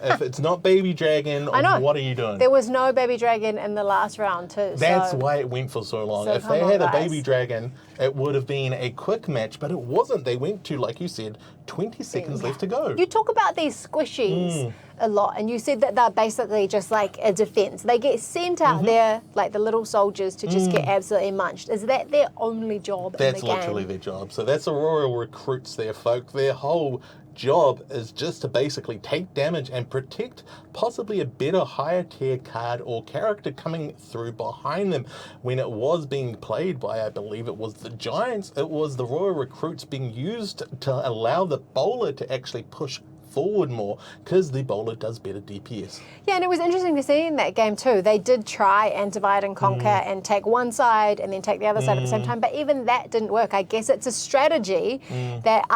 [SPEAKER 2] If it's not Baby Dragon, what are you doing?
[SPEAKER 1] There was no Baby Dragon in the last round too.
[SPEAKER 2] That's why it went for so long. If they had a Baby Dragon, it would have been a quick match, but it wasn't. They went to, like you said, 20 seconds left to go.
[SPEAKER 1] You talk about these squishies a lot, and you said that they're basically just like a defense. They get sent out there, like the little soldiers, to just get absolutely munched. Is that their only job in the game?
[SPEAKER 2] That's literally their job. So that's the Royal recruits there, folk. Their whole job is just to basically take damage and protect possibly a better higher tier card or character coming through behind them. When it was being played by, I believe it was the Giants, it was the Royal recruits being used to allow the bowler to actually push forward more, because the bowler does better DPS.
[SPEAKER 1] Yeah, and it was interesting to see in that game too. They did try and divide and conquer and take one side and then take the other side at the same time, but even that didn't work. I guess it's a strategy that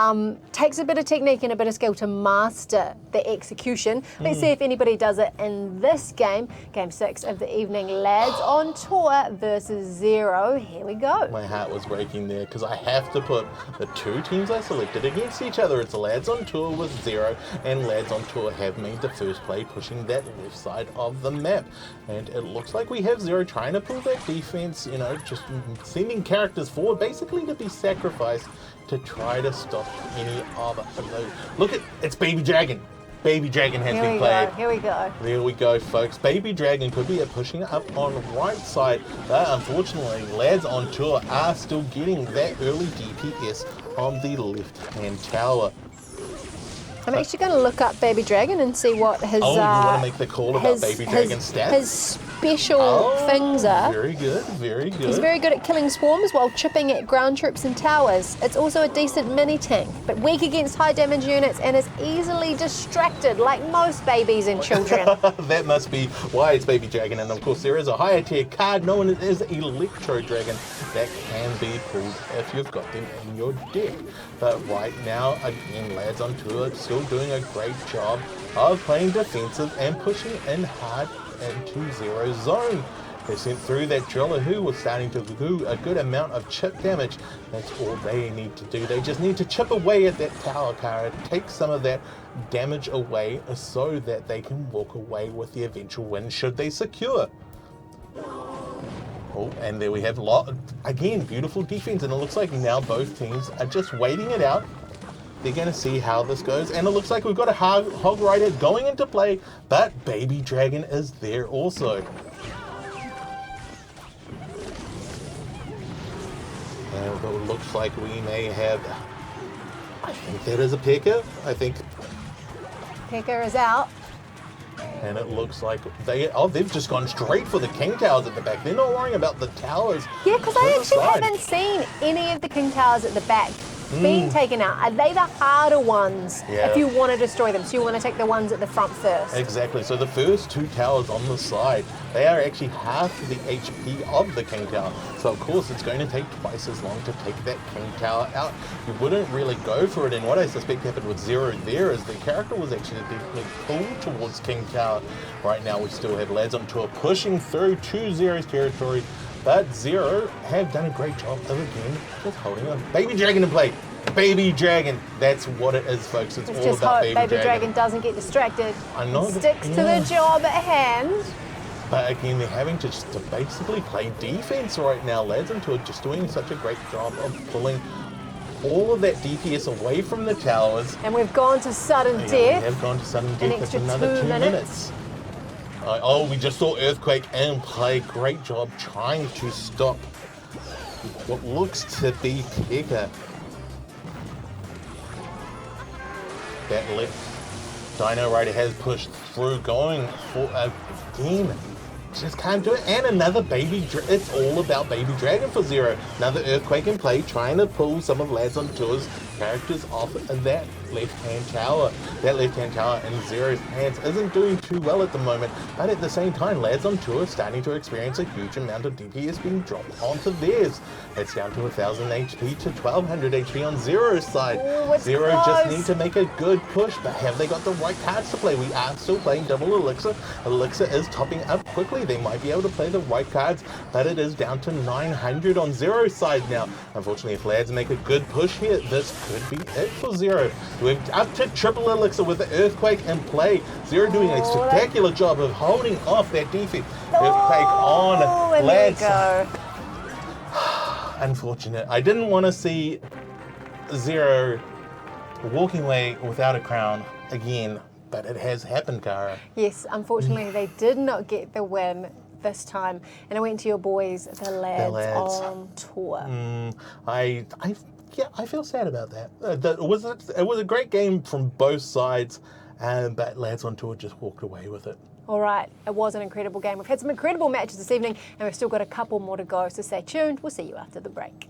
[SPEAKER 1] takes a bit of technique and a bit of skill to master the execution. Let's see if anybody does it in this game. Game 6 of the evening, Lads on Tour versus Zero. Here we go.
[SPEAKER 2] My heart was breaking there, because I have to put the 2 teams I selected against each other. It's Lads on Tour with Zero, and Lads on Tour have made the first play, pushing that left side of the map. And it looks like we have Zero trying to pull that defense, you know, just sending characters forward, basically to be sacrificed to try to stop any other. Look at, it's Baby Dragon. Baby Dragon has been played.
[SPEAKER 1] Here we go.
[SPEAKER 2] There we go, folks. Baby Dragon could be pushing up on the right side. But unfortunately, Lads on Tour are still getting that early DPS on the left-hand tower.
[SPEAKER 1] I'm actually going to look up Baby Dragon and see what his...
[SPEAKER 2] Oh, you want to make the call about Baby Dragon's stats?
[SPEAKER 1] His special things are.
[SPEAKER 2] Very good, very good.
[SPEAKER 1] He's very good at killing swarms while chipping at ground troops and towers. It's also a decent mini-tank, but weak against high damage units and is easily distracted like most babies and children.
[SPEAKER 2] That must be why it's Baby Dragon. And of course there is a higher tier card known as Electro Dragon that can be pulled if you've got them in your deck. But right now, again, lads on tour still doing a great job of playing defensive and pushing in hard into zero zone. They sent through that driller who was starting to do a good amount of chip damage. That's all they need to do. They just need to chip away at that tower card, take some of that damage away so that they can walk away with the eventual win should they secure. Oh, and there we have again, beautiful defense, and it looks like now both teams are just waiting it out. They're going to see how this goes, and it looks like we've got a Hog Rider going into play, but Baby Dragon is there also. And it looks like we may have, I think that is a P.E.K.K.A. I think.
[SPEAKER 1] P.E.K.K.A. is out.
[SPEAKER 2] And it looks like they've just gone straight for the King Towers at the back. They're not worrying about the towers.
[SPEAKER 1] Yeah, because I actually haven't seen any of the King Towers at the back being taken out. Are they the harder ones if you want to destroy them? So you want to take the ones at the front first?
[SPEAKER 2] Exactly. So the first two towers on the side, they are actually half the HP of the King Tower. So of course it's going to take twice as long to take that King Tower out. You wouldn't really go for it, and what I suspect happened with Zero there is the character was actually definitely pulled towards King Tower. Right now we still have lads on tour pushing through to Zero's territory, but Zero have done a great job of again just holding a Baby Dragon in play. Baby Dragon, that's what it is, folks. It's all
[SPEAKER 1] just
[SPEAKER 2] about
[SPEAKER 1] hope
[SPEAKER 2] Baby
[SPEAKER 1] Baby Dragon doesn't get distracted.
[SPEAKER 2] I know.
[SPEAKER 1] Sticks to the job at hand.
[SPEAKER 2] But again, they're having to just basically play defense right now. Lads into it just doing such a great job of pulling all of that DPS away from the towers.
[SPEAKER 1] And we've gone to sudden death.
[SPEAKER 2] We have gone to sudden death. It's
[SPEAKER 1] extra
[SPEAKER 2] another
[SPEAKER 1] 2
[SPEAKER 2] minutes. We just saw Earthquake in play. Great job trying to stop what looks to be P.E.K.K.A. That left Dino Rider has pushed through, going for a game. Just can't do it. And another it's all about Baby Dragon for Zero. Another Earthquake in play, trying to pull some of lads on tour's characters off of that left-hand tower. That left-hand tower in Zero's hands isn't doing too well at the moment, but at the same time, lads on tour are starting to experience a huge amount of DPS being dropped onto theirs. It's down to 1,000 HP to 1,200 HP on Zero's side.
[SPEAKER 1] Ooh,
[SPEAKER 2] Zero
[SPEAKER 1] close.
[SPEAKER 2] just need to make a good push, but have they got the right cards to play? We are still playing double Elixir. Elixir is topping up quickly. They might be able to play the right cards, but it is down to 900 on Zero's side now. Unfortunately, if lads make a good push here, this could be it for Zero. We're up to triple Elixir with the Earthquake in play. Zero doing a spectacular job of holding off that defense. Earthquake on lads.
[SPEAKER 1] There we go.
[SPEAKER 2] Unfortunate. I didn't want to see Zero walking away without a crown again, but it has happened, Cara.
[SPEAKER 1] Yes, unfortunately they did not get the win this time. And I went to your boys, the lads. On tour.
[SPEAKER 2] I feel sad about that. It was a great game from both sides, but lads on tour just walked away with it.
[SPEAKER 1] All right, it was an incredible game. We've had some incredible matches this evening, and we've still got a couple more to go, so stay tuned. We'll see you after the break.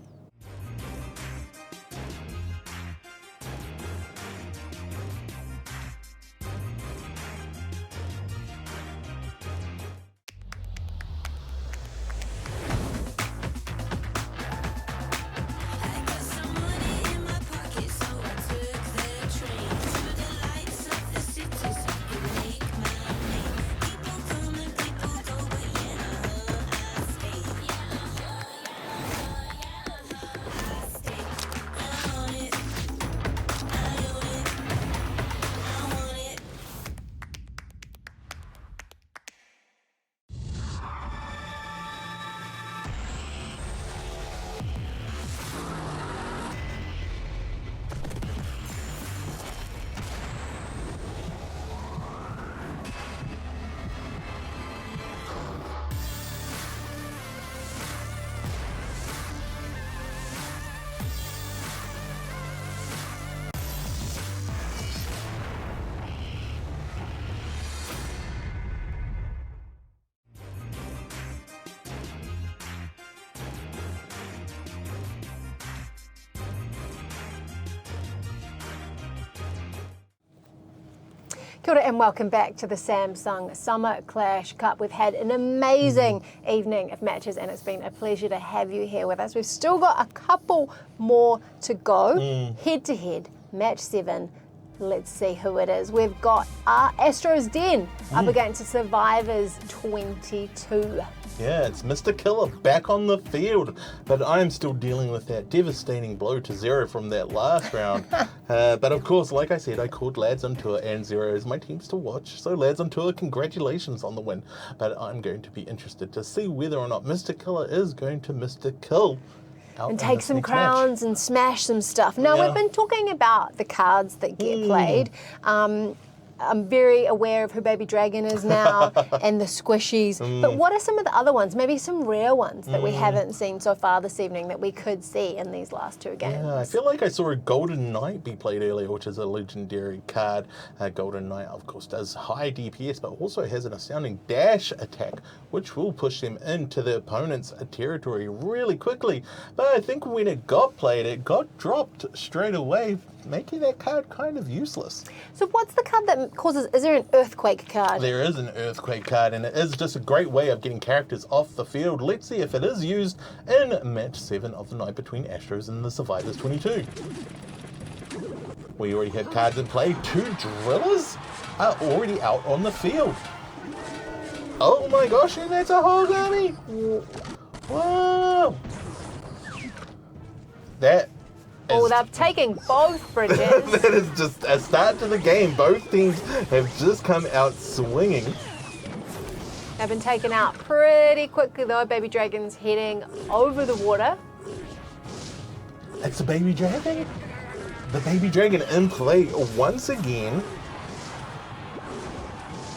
[SPEAKER 1] Kia ora and welcome back to the Samsung Summer Clash Cup. We've had an amazing evening of matches and it's been a pleasure to have you here with us. We've still got a couple more to go. Head to head, match 7. Let's see who it is. We've got Astro's Den up against Survivors 22.
[SPEAKER 2] Yeah, it's Mr. Killer back on the field, but I'm still dealing with that devastating blow to 0 from that last round. But of course, like I said, I called Lads on Tour and 0 as my teams to watch. So Lads on Tour, congratulations on the win. But I'm going to be interested to see whether or not Mr. Killer is going to Mr. Kill.
[SPEAKER 1] And take some crowns and smash some stuff. Now, we've been talking about the cards that get played. I'm very aware of who Baby Dragon is now and the squishies. But what are some of the other ones? Maybe some rare ones that we haven't seen so far this evening that we could see in these last 2 games.
[SPEAKER 2] Yeah, I feel like I saw a Golden Knight be played earlier, which is a legendary card. Golden Knight, of course, does high DPS, but also has an astounding dash attack, which will push them into the opponent's territory really quickly. But I think when it got played, it got dropped straight away, making that card kind of useless.
[SPEAKER 1] So what's the card that causes, is there an Earthquake card?
[SPEAKER 2] There is an Earthquake card, and it is just a great way of getting characters off the field. Let's see if it is used in match 7 of the night between Astros and the Survivors 22. We already have cards in play. 2 drillers are already out on the field. Oh my gosh, and that's a whole army! Whoa!
[SPEAKER 1] Oh, they're taking both bridges.
[SPEAKER 2] That is just a start to the game. Both teams have just come out swinging.
[SPEAKER 1] They've been taken out pretty quickly though. Baby Dragon's heading over the water.
[SPEAKER 2] It's a Baby Dragon. The Baby Dragon in play once again.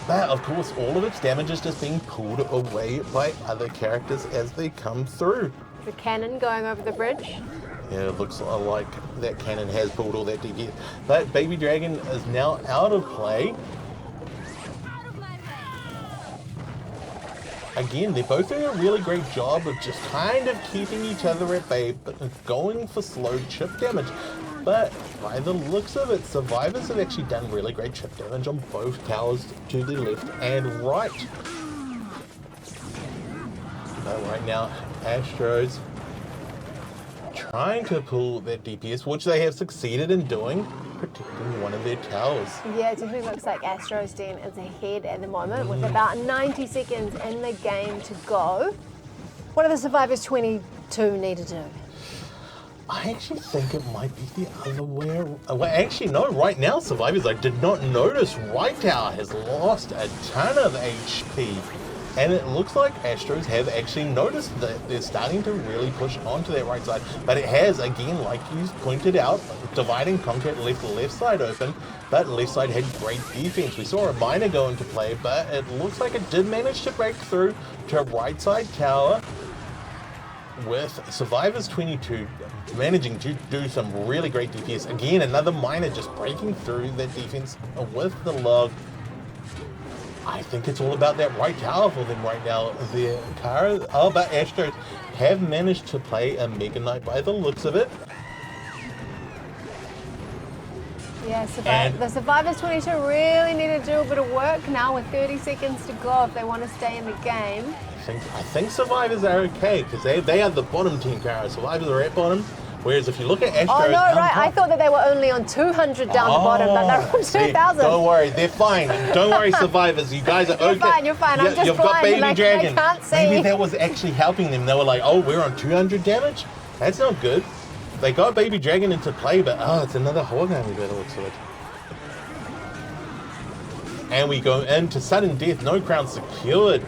[SPEAKER 2] But of course, all of its damage is just being pulled away by other characters as they come through.
[SPEAKER 1] The cannon going over the bridge.
[SPEAKER 2] Yeah, it looks like that cannon has pulled all that DPS. But Baby Dragon is now out of play. Again, they're both doing a really great job of just kind of keeping each other at bay, but going for slow chip damage. But by the looks of it, Survivors have actually done really great chip damage on both towers to the left and right. But right now, Astros trying to pull that DPS, which they have succeeded in doing, protecting one of their towers.
[SPEAKER 1] Yeah, it definitely looks like Astro's Den is ahead at the moment with about 90 seconds in the game to go. What do the Survivors 22 need to do?
[SPEAKER 2] I actually think it might be the other way around. Well, actually, no, right now, Survivors, I did not notice right tower has lost a ton of HP. And it looks like Astros have actually noticed that they're starting to really push onto that right side. But it has, again, like you pointed out, divide and conquer, left the left side open. But left side had great defense. We saw a miner go into play, but it looks like it did manage to break through to right side tower, with Survivors 22 managing to do some really great DPS. Again, another miner just breaking through that defense with the log. I think it's all about that right tower for them right now. Their car, but Astros have managed to play a Mega Knight by the looks of it.
[SPEAKER 1] Yeah, the Survivors 22 really need to do a bit of work now with 30 seconds to go if they want to stay in the game.
[SPEAKER 2] I think Survivors are okay because they are the bottom team, Cara. Survivors are at bottom. Whereas if you look at Astros...
[SPEAKER 1] Oh, no, right. I thought that they were only on 200 down the bottom, but they're on 2,000.
[SPEAKER 2] Don't worry. They're fine. Don't worry, Survivors. You guys are okay.
[SPEAKER 1] You're fine. I'm just
[SPEAKER 2] you've
[SPEAKER 1] blind
[SPEAKER 2] got Baby
[SPEAKER 1] and
[SPEAKER 2] Dragon.
[SPEAKER 1] I can't see.
[SPEAKER 2] Maybe that was actually helping them. They were like, oh, we're on 200 damage? That's not good. They got Baby Dragon into play, but it's another Horgami by the looks of it. And we go into sudden death. No crown secured.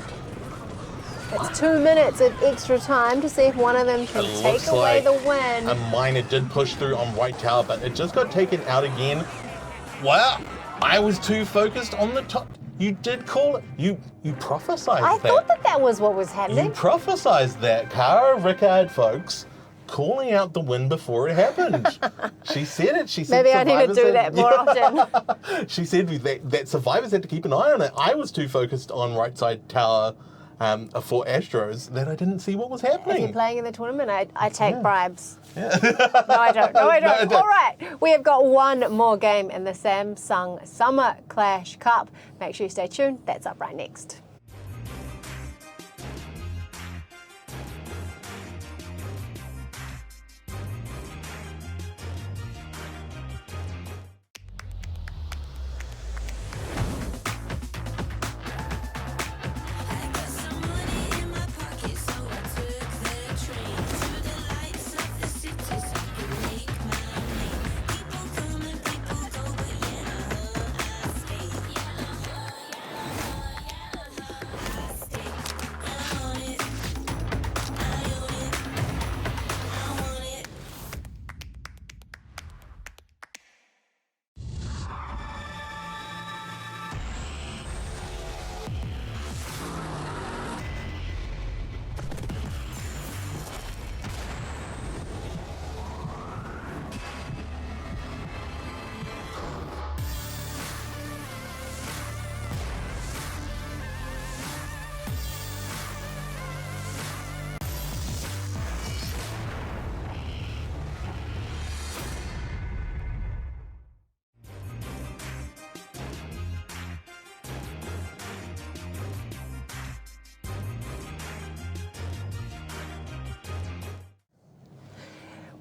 [SPEAKER 1] It's 2 minutes of extra time to see if one of them can take away the win.
[SPEAKER 2] A miner did push through on right tower, but it just got taken out again. Wow, I was too focused on the top. You did call it. You prophesized that.
[SPEAKER 1] I thought that was what was happening.
[SPEAKER 2] You prophesized that. Cara Rickard, folks, calling out the win before it happened. She said it. She said
[SPEAKER 1] maybe I need to do that more often.
[SPEAKER 2] She said that Survivors had to keep an eye on it. I was too focused on right side tower for Astros that I didn't see what was
[SPEAKER 1] If you're
[SPEAKER 2] happening.
[SPEAKER 1] playing in the tournament, I take bribes.
[SPEAKER 2] Yeah.
[SPEAKER 1] No, I don't. No, I don't.
[SPEAKER 2] No,
[SPEAKER 1] All right. We have got one more game in the Samsung Summer Clash Cup. Make sure you stay tuned. That's up right next.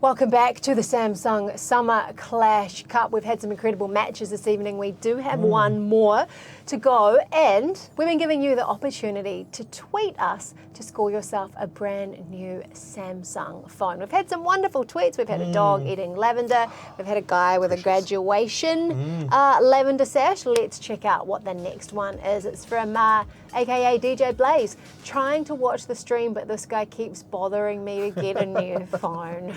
[SPEAKER 1] Welcome back to the Samsung Summer Clash Cup. We've had some incredible matches this evening. We do have one more to go, and we've been giving you the opportunity to tweet us to score yourself a brand new Samsung phone. We've had some wonderful tweets. We've had a dog eating lavender. We've had a guy with a graduation lavender sash. Let's check out what the next one is. It's from aka DJ Blaze. Trying to watch the stream, but this guy keeps bothering me to get a new phone.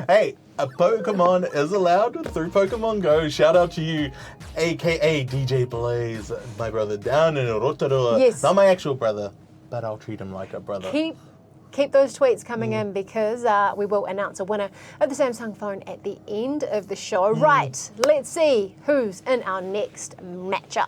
[SPEAKER 2] Hey, a Pokemon is allowed through Pokemon Go. Shout out to you, aka DJ Blaze, my brother down in Rotorua.
[SPEAKER 1] Yes.
[SPEAKER 2] Not my actual brother, but I'll treat him like a brother.
[SPEAKER 1] Keep those tweets coming in, because we will announce a winner of the Samsung phone at the end of the show. Right, let's see who's in our next matchup.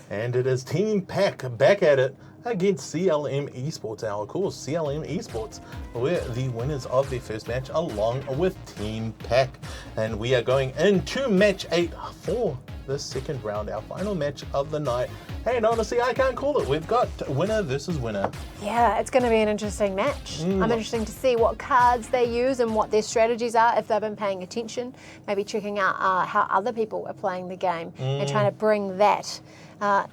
[SPEAKER 2] And it is Team Pack back at it against CLM Esports. Now, of course, CLM Esports were the winners of their first match along with Team Pack. And we are going into match 8 for the second round, our final match of the night. And honestly, I can't call it. We've got winner versus winner.
[SPEAKER 1] Yeah, it's going to be an interesting match. I'm interested to see what cards they use and what their strategies are, if they've been paying attention, maybe checking out how other people are playing the game and trying to bring that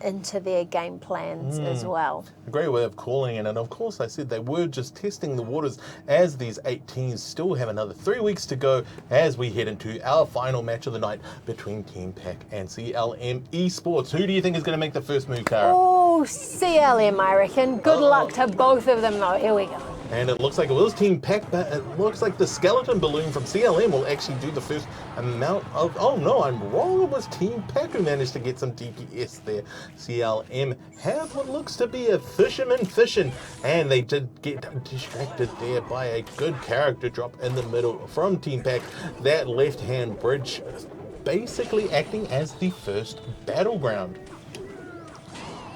[SPEAKER 1] into their game plans as well.
[SPEAKER 2] A great way of calling it. And of course, I said they were just testing the waters, as these 8 teams still have another 3 weeks to go as we head into our final match of the night between Team Pack and CLM Esports. Who do you think is going to make the first move, Cara?
[SPEAKER 1] Oh, CLM, I reckon. Good luck to both of them, though. Here we go.
[SPEAKER 2] And it looks like it was Team Pack, but it looks like the skeleton balloon from CLM will actually do the first amount of... Oh no, I'm wrong. It was Team Pack who managed to get some DPS there. CLM have what looks to be a fisherman fishing, and they did get distracted there by a good character drop in the middle from Team Pack. That left-hand bridge basically acting as the first battleground.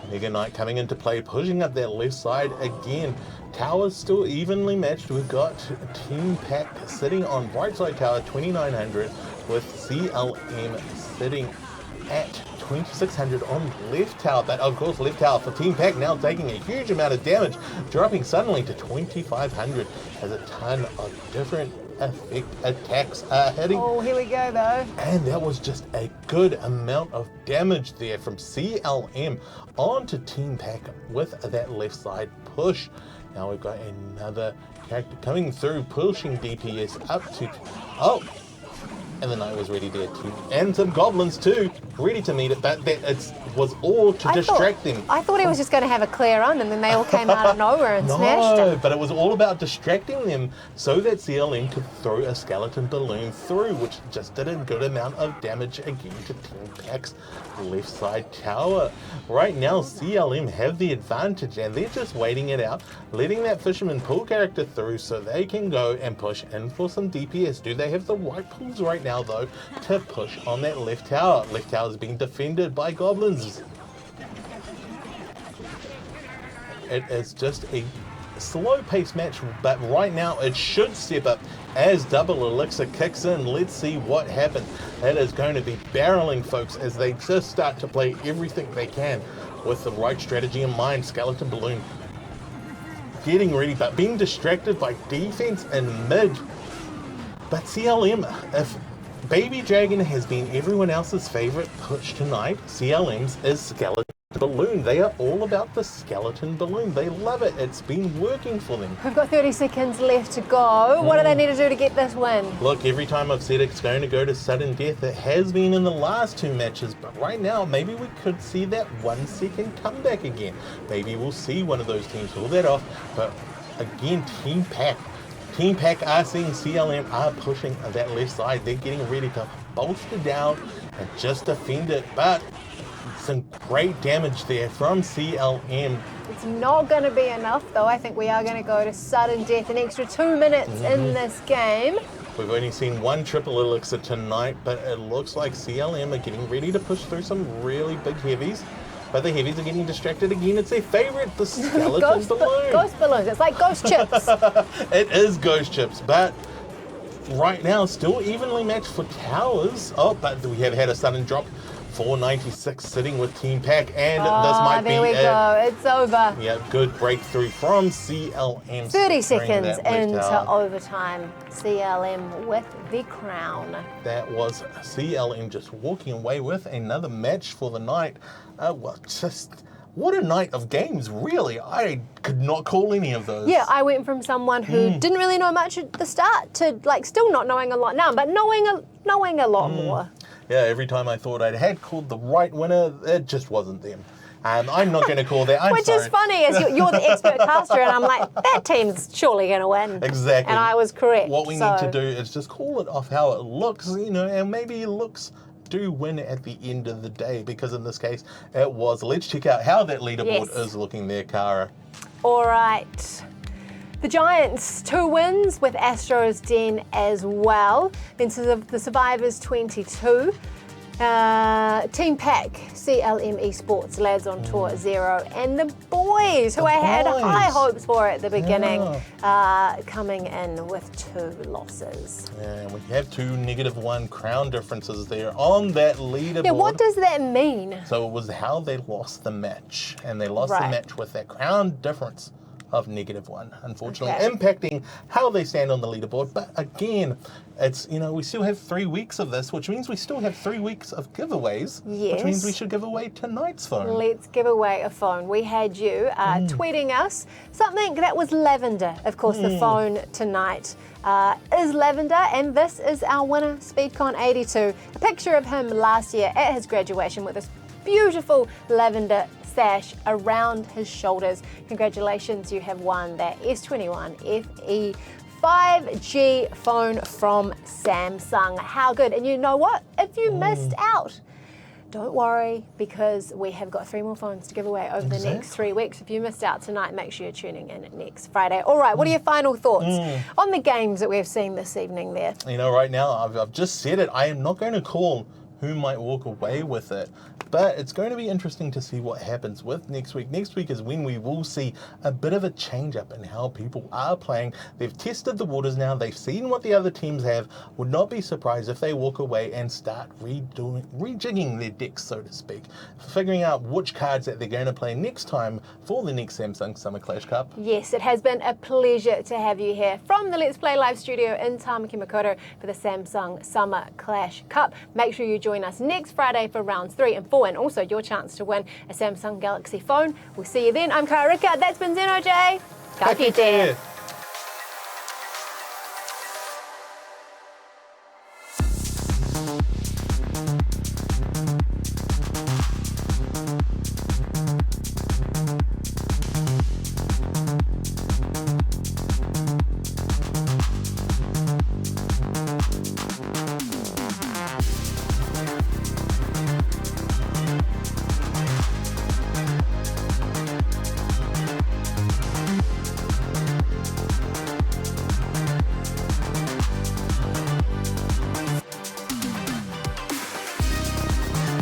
[SPEAKER 2] Mega Knight coming into play, pushing up that left side again. Towers still evenly matched. We've got Team Pack sitting on right side tower 2900, with CLM sitting at 2600 on left tower. But of course, left tower for Team Pack now taking a huge amount of damage, dropping suddenly to 2500 as a ton of different effect attacks are hitting.
[SPEAKER 1] Oh, here we go, though.
[SPEAKER 2] And that was just a good amount of damage there from CLM onto Team Pack with that left side push. Now we've got another character coming through, pushing DPS up to... Oh! And the Knight was ready there too. And some goblins too, ready to meet it, but that was all to distract them.
[SPEAKER 1] I thought he was just going to have a clear run, and then they all came out of nowhere and smashed him.
[SPEAKER 2] No, but it was all about distracting them so that CLM could throw a skeleton balloon through, which just did a good amount of damage again to Team Pack's left side tower. Right now, CLM have the advantage, and they're just waiting it out, letting that fisherman pull character through so they can go and push in for some DPS. Do they have the right pulls right now, though, to push on that left tower? Left tower is being defended by goblins. it is just a slow-paced match, but right now it should step up as Double Elixir kicks in. Let's see what happens. It is going to be barreling, folks, as they just start to play everything they can with the right strategy in mind. Skeleton Balloon getting ready, but being distracted by defense in mid. But CLM, if Baby Dragon has been everyone else's favorite push tonight, CLM's is Skeleton Balloon. They are all about the Skeleton Balloon. They love it. It's been working for them.
[SPEAKER 1] We've got 30 seconds left to go. What do they need to do to get this win?
[SPEAKER 2] Look, every time I've said it's going to go to sudden death, it has been in the last 2 matches, but right now maybe we could see that 1 second comeback again. Maybe we'll see one of those teams pull that off, but again, Team Pack are seeing CLM are pushing that left side. They're getting ready to bolster down and just defend it, but some great damage there from CLM.
[SPEAKER 1] It's not going to be enough, though. I think we are going to go to sudden death. An extra 2 minutes in this game.
[SPEAKER 2] We've only seen 1 triple elixir tonight, but it looks like CLM are getting ready to push through some really big heavies. But the heavies are getting distracted again. It's their favorite, the Skeleton Balloon.
[SPEAKER 1] Ghost balloons. It's like ghost chips.
[SPEAKER 2] It is ghost chips, but right now still evenly matched for towers. Oh, but we have had a sudden drop. 496 sitting with Team Pack, and this might be
[SPEAKER 1] there we go. It's over.
[SPEAKER 2] Yeah, good breakthrough from CLM.
[SPEAKER 1] 30 seconds into overtime. CLM with the crown.
[SPEAKER 2] That was CLM just walking away with another match for the night. What a night of games, really. I could not call any of those.
[SPEAKER 1] Yeah, I went from someone who didn't really know much at the start to like still not knowing a lot now, but knowing a lot more.
[SPEAKER 2] Yeah, every time I thought I had called the right winner, it just wasn't them. I'm not going to call that.
[SPEAKER 1] Which is funny, as you're the expert caster, and I'm like, that team's surely going to win.
[SPEAKER 2] Exactly.
[SPEAKER 1] And I was correct.
[SPEAKER 2] What we need to do is just call it off how it looks, and maybe looks do win at the end of the day, because in this case, it was. Let's check out how that leaderboard is looking there, Cara. All
[SPEAKER 1] right. The Giants, 2 wins with Astro's Den as well. Then the Survivors, 22. Team Pack, CLM Esports, Lads on Tour, 0. And the boys, who I had high hopes for at the beginning, coming in with 2 losses.
[SPEAKER 2] Yeah, we have 2 -1 crown differences there on that leaderboard.
[SPEAKER 1] Yeah, what does that mean?
[SPEAKER 2] So it was how they lost the match, and they lost the match with that crown difference of -1, unfortunately, impacting how they stand on the leaderboard. But again, it's, we still have 3 weeks of this, which means we still have 3 weeks of giveaways, which means we should give away tonight's phone.
[SPEAKER 1] Let's give away a phone. We had you tweeting us something that was lavender. Of course, the phone tonight is lavender, and this is our winner, Speedcon 82. A picture of him last year at his graduation with this beautiful lavender sash around his shoulders. Congratulations, you have won that S21 FE 5G phone from Samsung. How good. And you know what? If you missed out, don't worry, because we have got 3 more phones to give away over the next 3 weeks. If you missed out tonight, make sure you're tuning in next Friday. All right, what are your final thoughts on the games that we've seen this evening there?
[SPEAKER 2] Right now, I've just said it. I am not going to call who might walk away with it. But it's going to be interesting to see what happens with next week. Next week is when we will see a bit of a change up in how people are playing. They've tested the waters now. They've seen what the other teams have. Would not be surprised if they walk away and start rejigging their decks, so to speak, figuring out which cards that they're going to play next time for the next Samsung Summer Clash Cup.
[SPEAKER 1] Yes, it has been a pleasure to have you here from the Let's Play Live studio in Tamaki Makaurau for the Samsung Summer Clash Cup. Make sure you join us next Friday for rounds 3 and 4, and also your chance to win a Samsung Galaxy phone. We'll see you then. I'm Kara Rika. That's been Zeno J. Ka kite.